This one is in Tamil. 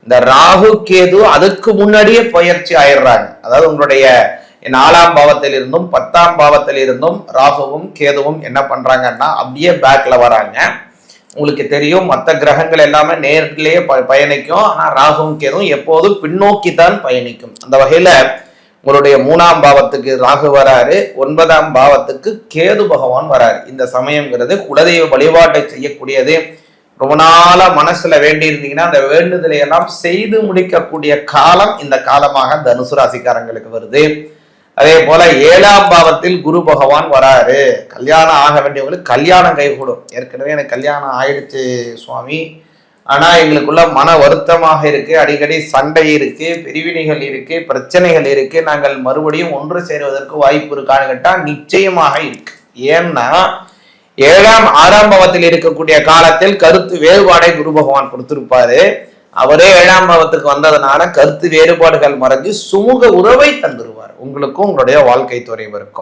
இந்த ராகு கேது அதுக்கு முன்னாடியே பயிற்சி ஆயிடுறாங்க. அதாவது உங்களுடைய 4ஆம் பாவத்தில் இருந்தும் 10ஆம் பாவத்தில் இருந்தும் ராகுவும் கேதுவும் என்ன பண்றாங்கன்னா அப்படியே பேக்ல வராங்க. உங்களுக்கு தெரியும், மற்ற கிரகங்கள் எல்லாமே நேரிலேயே பயணிக்கும். ஆனா ராகுவும் கேதுவும் எப்போதும் பின்னோக்கி தான் பயணிக்கும். அந்த வகையில உங்களுடைய 3ஆம் பாவத்துக்கு ராகு வராரு, 9ஆம் பாவத்துக்கு கேது பகவான் வராரு. இந்த சமயம்ங்கிறது குலதெய்வ வழிபாட்டை செய்யக்கூடியது. ரொம்ப நாளா மனசுல வேண்டி இருந்தீங்கன்னா அந்த வேண்டுதலை எல்லாம் செய்து முடிக்கக்கூடிய காலம் இந்த காலமாக தனுசு ராசிக்காரங்களுக்கு வருது. அதே போல 7ஆம் பாவத்தில் குரு பகவான் வராரு. கல்யாணம் ஆக வேண்டியவங்களுக்கு கல்யாணம் கைகூடும். ஏற்கனவே எனக்கு கல்யாணம் ஆயிடுச்சு சுவாமி, ஆனா எங்களுக்குள்ள மன வருத்தமாக இருக்கு, அடிக்கடி சண்டை இருக்கு, பிரிவினைகள் இருக்கு, பிரச்சனைகள் இருக்கு, நாங்கள் மறுபடியும் ஒன்று சேருவதற்கு வாய்ப்பு இருக்கான்னு கேட்டா நிச்சயமாக இருக்கு. ஏன்னா 6ஆம் பாவத்தில் இருக்கக்கூடிய காலத்தில் கருத்து வேறுபாடை குரு பகவான் கொடுத்திருப்பாரு. அவரே 7ஆம் பாவத்துக்கு வந்ததுனால கருத்து வேறுபாடுகள் மறைஞ்சு சுமூக உறவை தந்துருவார் உங்களுக்கும் உங்களுடைய வாழ்க்கை துணைவருக்கும்.